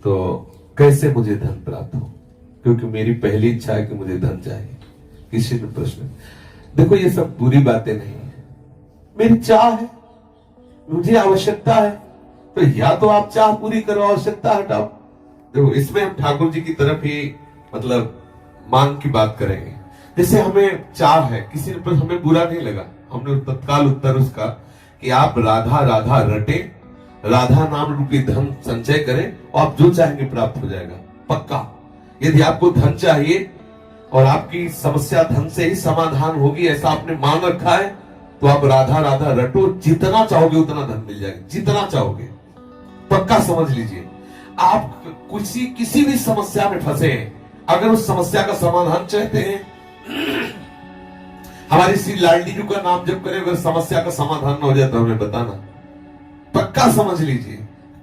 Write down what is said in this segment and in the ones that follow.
तो कैसे मुझे धन प्राप्त हो, क्योंकि मेरी पहली इच्छा है कि मुझे धन चाहिए। किसी ने प्रश्न, देखो ये सब बुरी बातें नहीं है, मेरी चाह है, मुझे आवश्यकता है, तो या तो आप चाह पूरी करो, आवश्यकता हटाओ। देखो इसमें हम ठाकुर जी की तरफ ही मतलब मांग की बात करेंगे। जैसे हमें चाह है, किसी ने हमें बुरा नहीं लगा, हमने तत्काल उत्तर उसका कि आप राधा राधा रटे, राधा नाम रूपी धन संचय करें और आप जो चाहेंगे प्राप्त हो जाएगा पक्का। यदि आपको धन चाहिए और आपकी समस्या धन से ही समाधान होगी ऐसा आपने मान रखा है, तो आप राधा राधा रटो, जितना चाहोगे उतना धन मिल जाएगा, जितना चाहोगे पक्का समझ लीजिए। आप किसी भी समस्या में फंसे हैं, अगर उस समस्या का समाधान चाहते हैं, हमारी श्री लाडली जी का नाम जब करें, अगर समस्या का समाधान न हो जाए तो हमें बताना, पक्का समझ लीजिए।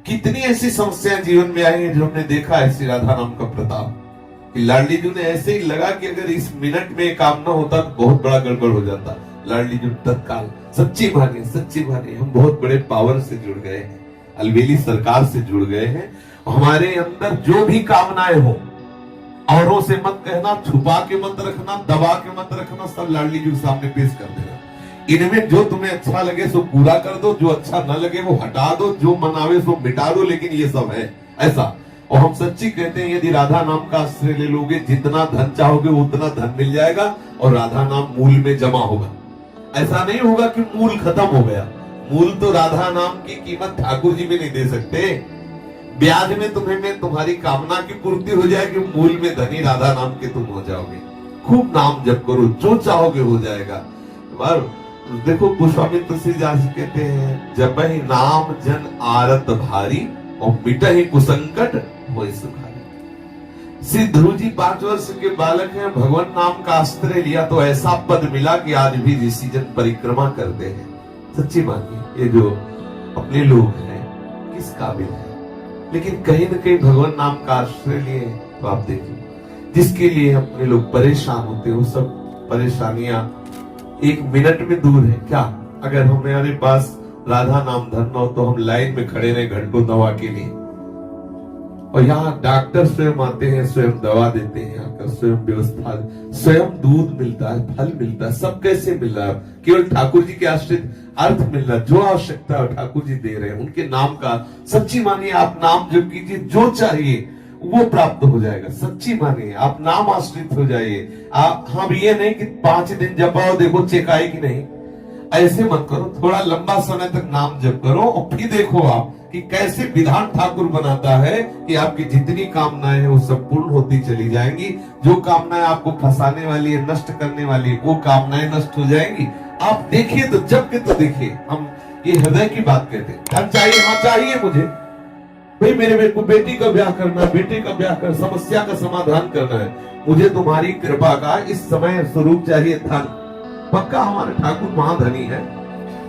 कितनी ऐसी समस्याएं जीवन में आई हैं जो हमने देखा है श्री राधा नाम का प्रताप, कि लाडली जी ने ऐसे ही लगा कि अगर इस मिनट में काम ना होता तो बहुत बड़ा गड़बड़ हो जाता। लाडली जी तत्काल, सच्ची मानिए हम बहुत बड़े पावर से जुड़ गए हैं, अलवेली सरकार से जुड़ गए हैं। हमारे अंदर जो भी कामनाएं हो, औरों से मत कहना, छुपा के मत रखना, दबा के मत रखना, सब लाडली जी के सामने पेश कर देना। इनमें जो तुम्हें अच्छा लगे सो पूरा कर दो, जो अच्छा न लगे वो हटा दो, जो मनावे सो मिटा दो, लेकिन ये सब है ऐसा। और हम सच्ची कहते हैं, यदि राधा नाम का आश्रय ले लोगे, जितना धन चाहोगे उतना धन मिल जाएगा और राधा नाम मूल में जमा होगा। ऐसा नहीं होगा कि मूल खत्म हो गया, मूल तो राधा नाम की कीमत ठाकुर जी भी नहीं दे सकते। ब्याज में तुम्हारी कामना की पूर्ति हो जाएगी, मूल में धनी राधा नाम के तुम हो जाओगे। खूब नाम जप करो, जो चाहोगे हो जाएगा। देखो पुष्पामित्र श्री दास कहते हैं, जब ही नाम जन आरत भारी और मिटा ही कुसंकट हो सुखारी। श्री ध्रुव जी 5 वर्ष के बालक हैं, भगवान नाम का आश्रय लिया तो ऐसा पद मिला कि आज भी ऋषि जन परिक्रमा करते हैं। सच्ची मानिए, ये जो अपने लोग हैं किस काबिल है, लेकिन कहीं न कहीं भगवान नाम का आश्रय लिए तो आप देखिए, जिसके लिए अपने लोग परेशान होते हैं, वो सब परेशानियां 1 मिनट में दूर है। क्या अगर हमारे पास राधा नाम धन हो तो हम लाइन में खड़े रहे घंटों दवा के लिए, और यहाँ डॉक्टर स्वयं आते हैं, स्वयं दवा देते हैं, आकर स्वयं व्यवस्था, स्वयं दूध मिलता है, फल मिलता है, सब कैसे मिल रहा है? केवल ठाकुर जी के आश्रित अर्थ मिल रहा है, जो आवश्यकता है ठाकुर जी दे रहे हैं, उनके नाम का। सच्ची मानिए, आप नाम जप कीजिए, जो चाहिए वो प्राप्त हो जाएगा। सच्ची मानिए, आप नाम आश्रित हो जाइए। आप हम ये नहीं कि 5 दिन जपाओ देखो चेक आए कि नहीं, ऐसे मत करो। थोड़ा लंबा समय तक नाम जप करो और फिर देखो आप कि कैसे विधान ठाकुर बनाता है कि आपकी जितनी कामनाएं हैं वो सब पूर्ण होती चली जाएंगी। जो कामनाएं आपको फंसाने वाली है, नष्ट करने वाली है, वो कामनाएं नष्ट हो जाएंगी। आप देखिए तो, जब के तो देखिए। हम ये हृदय की बात कहते हैं, धन चाहिए, हाँ चाहिए मुझे भाई, मेरे को बेटी का ब्याह करना, बेटे का ब्याह कर, समस्या का समाधान करना है, मुझे तुम्हारी कृपा का इस समय स्वरूप चाहिए धन। पक्का हमारे ठाकुर महाधनी है,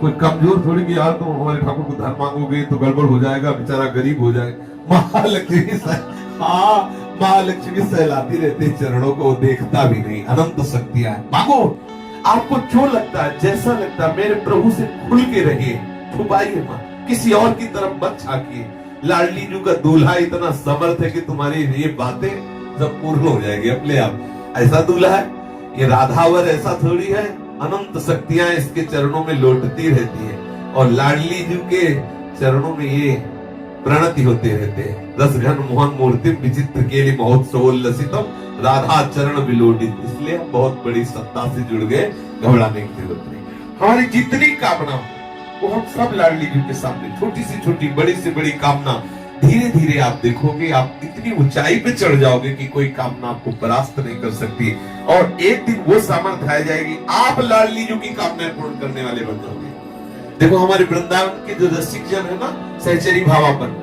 कोई कमजोर थोड़ी कि यार तुम हमारे ठाकुर को धन मांगोगे तो गड़बड़ हो जाएगा, बेचारा गरीब हो जाएगा। महालक्ष्मी सहलाती रहती चरणों को, देखता भी नहीं, अनंत शक्तियां है। मांगो, आपको जो लगता है, जैसा लगता है, मेरे प्रभु से खुल के रहिए, छुपाइए मत, किसी और की तरफ मत झांकिए। लाडली जी का दूल्हा इतना समर्थ है कि तुम्हारी ये बातें सब पूर्ण हो जाएगी अपने आप। ऐसा दूल्हा है, ये राधावर ऐसा थोड़ी है, अनंत शक्तियां इसके चरणों में लौटती रहती है, और लाडली जी के चरणों में ये प्रणति होते रहते हैं। रसघन मोहन मूर्ति विचित्र के लिए महोत्सवोल्लसितम राधा चरण विलोडित। इसलिए हम बहुत बड़ी सत्ता से जुड़ गए, घबराने की जरूरत नहीं। हमारी जितनी कामना वो हम सब लाडली जी के सामने, छोटी से छोटी, बड़ी से बड़ी कामना, धीरे धीरे आप देखोगे आप इतनी ऊंचाई पे चढ़ जाओगे कि कोई कामना आपको परास्त नहीं कर सकती। और एक दिन वो सामर्थ्य आ जाएगी, आप लाडली जी की कामनाएं पूर्ण करने वाले बन जाओगे। देखो हमारे वृंदावन के जो रसिक जन है ना, सहचरी भावापन,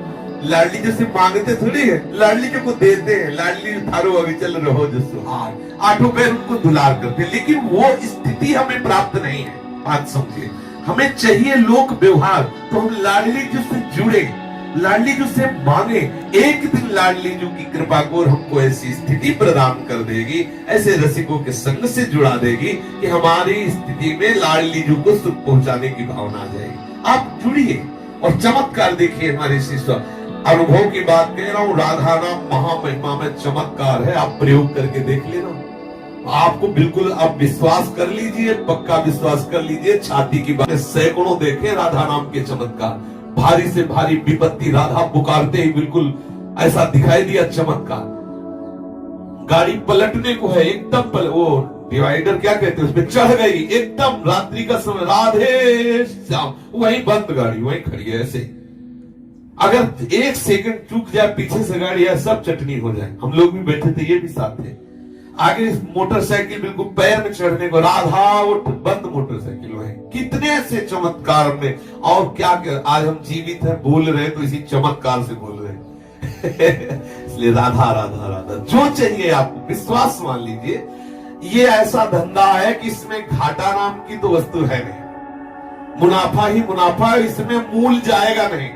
लाडली जी से मांगते थोड़ी है, लाडली जी को देते हैं। लाडली थारो अविचल रहो जो सुहाग, 8 पैर उनको दुलार करते हैं, लेकिन वो स्थिति हमें प्राप्त नहीं है। बात समझिए, हमें चाहिए लोक व्यवहार, तो हम लाडली जी से जुड़े, लाडली जी से मांगे। एक दिन लाडली जी की कृपा को हमको ऐसी स्थिति प्रदान कर देगी, ऐसे रसिकों के संग से जुड़ा देगी कि हमारी स्थिति में लाडली जी को सुख पहुंचाने की भावना आ जाएगी। आप जुड़िए और चमत्कार देखिए हमारे शिष्य। अनुभव की बात कह रहा हूं, राधा नाम महामहिमा में चमत्कार है। आप प्रयोग करके देख लेना, आपको बिल्कुल आप विश्वास कर लीजिए, पक्का विश्वास कर लीजिए। छाती की बात सैकड़ों देखे राधा नाम के चमत्कार। भारी से भारी विपत्ति राधा पुकारते ही बिल्कुल ऐसा दिखाई दिया चमत्कार। गाड़ी पलटने को है, एकदम वो डिवाइडर क्या कहते हैं, उसमें चढ़ गई एकदम रात्रि का समय, राधे श्याम, वहीं बंद गाड़ी वहीं खड़ी है। ऐसे अगर एक सेकंड चूक जाए पीछे से गाड़ी है, सब चटनी हो जाए। हम लोग भी बैठे थे, ये भी साथ थे। आगे मोटरसाइकिल बिल्कुल पैर में चढ़ने को, राधा उठ, बंद मोटरसाइकिल है। कितने ऐसे चमत्कार में, और क्या आज हम जीवित हैं, बोल रहे तो इसी चमत्कार से बोल रहे इसलिए राधा राधा राधा जो चाहिए आपको विश्वास मान लीजिए। ये ऐसा धंधा है कि इसमें घाटा नाम की तो वस्तु है नहीं, मुनाफा ही मुनाफा, इसमें मूल जाएगा नहीं,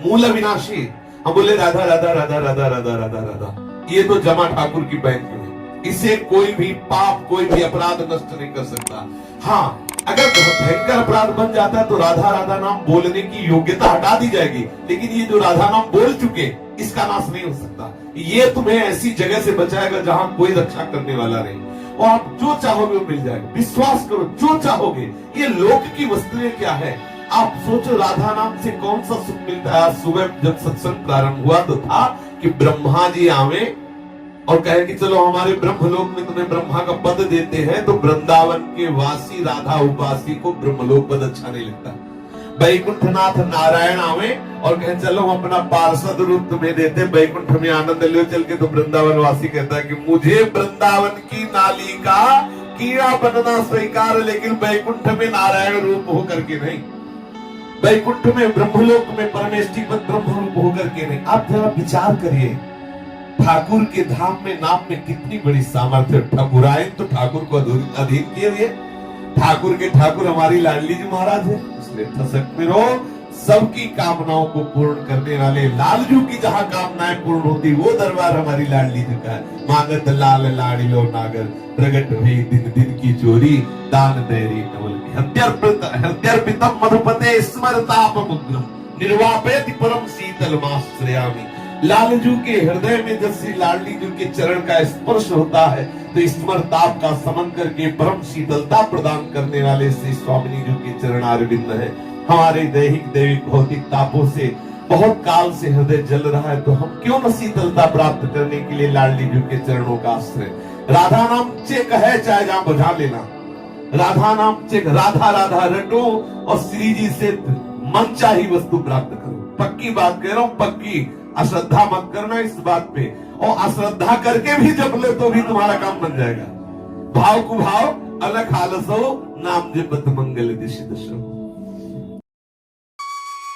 मूल अविनाशी। हम बोले राधा राधा राधा राधा राधा राधा राधा, ये तो जमा ठाकुर की बैंक में, इसे कोई भी पाप, कोई भी अपराध नष्ट नहीं कर सकता। हाँ, अगर भयंकर अपराध बन जाता है तो राधा राधा नाम बोलने की योग्यता हटा दी जाएगी, लेकिन ये जो राधा नाम बोल चुके, इसका नाश नहीं हो सकता। ये तुम्हें ऐसी जगह से बचाएगा जहां कोई रक्षा करने वाला नहीं, और आप जो चाहोगे वो मिल जाएगा। विश्वास करो, जो चाहोगे। ये लोक की वस्तुएं क्या है, आप सोचो राधा नाम से कौन सा सुख मिलता है। आज सुबह जब सत्संग प्रारंभ हुआ तो था कि ब्रह्मा जी आवे और कहे कि चलो हमारे ब्रह्मलोक में तुम्हें ब्रह्मा का पद देते हैं, तो वृंदावन के वासी राधा उपासी को ब्रह्मलोक पद अच्छा नहीं लगता। वैकुंठनाथ नारायण आवे और कहे चलो हम अपना पार्षद रूप तुम्हें देते, वैकुंठ में आनंद लो चल के, तो वृंदावन वासी कहता है कि मुझे वृंदावन की नाली का कीड़ा बनना स्वीकार, लेकिन वैकुंठ में नारायण रूप होकर के नहीं, वैकुंठ में ब्रह्मलोक में परमेष्टि पद ब्रह्म रूप होकर के नहीं। आप जरा विचार करिए, ठाकुर के धाम में नाम में कितनी बड़ी सामर्थ्य। ठाकुरायन तो ठाकुर को अधीन किए हुए, ठाकुर के ठाकुर हमारी लाडली जी महाराज है। इसलिए ठसक में रहो, सबकी कामनाओं को पूर्ण करने वाले लालजू की जहां कामनाएं पूर्ण होती, वो दरबार हमारी लाडली जी का है। मांगत लाल लाड़िलो नागर, प्रगट हुई दिन दिन की चोरी, दान देरी नवल हृदयर्पितम मधुपते स्मरतापमुग्रम, निर्वापेति परम शीतल माश्रयामि। लालजू के हृदय में जब श्री लाडली जी के चरण का स्पर्श होता है तो स्मरताप का समन करके परम शीतलता प्रदान करने वाले श्री स्वामिनी जी के चरण अरविंद है। हमारे दैहिक दैविक भौतिक तापों से बहुत काल से हृदय जल रहा है, तो हम क्यों न शीतलता प्राप्त करने के लिए लाडली जी के चरणों का आश्रय। राधा नाम चेक है, चाहे जहां बुझा लेना, राधा नाम चेक, राधा राधा रटो और श्री जी से मन चाही वस्तु प्राप्त करो। पक्की बात कह रहा हूं, पक्की, अश्रद्धा मत करना इस बात पे, और अश्रद्धा करके भी जप ले तो भी तुम्हारा काम बन जाएगा। भाव कुभाव अलग हालसो, नाम जपत मंगल दिशि दशो।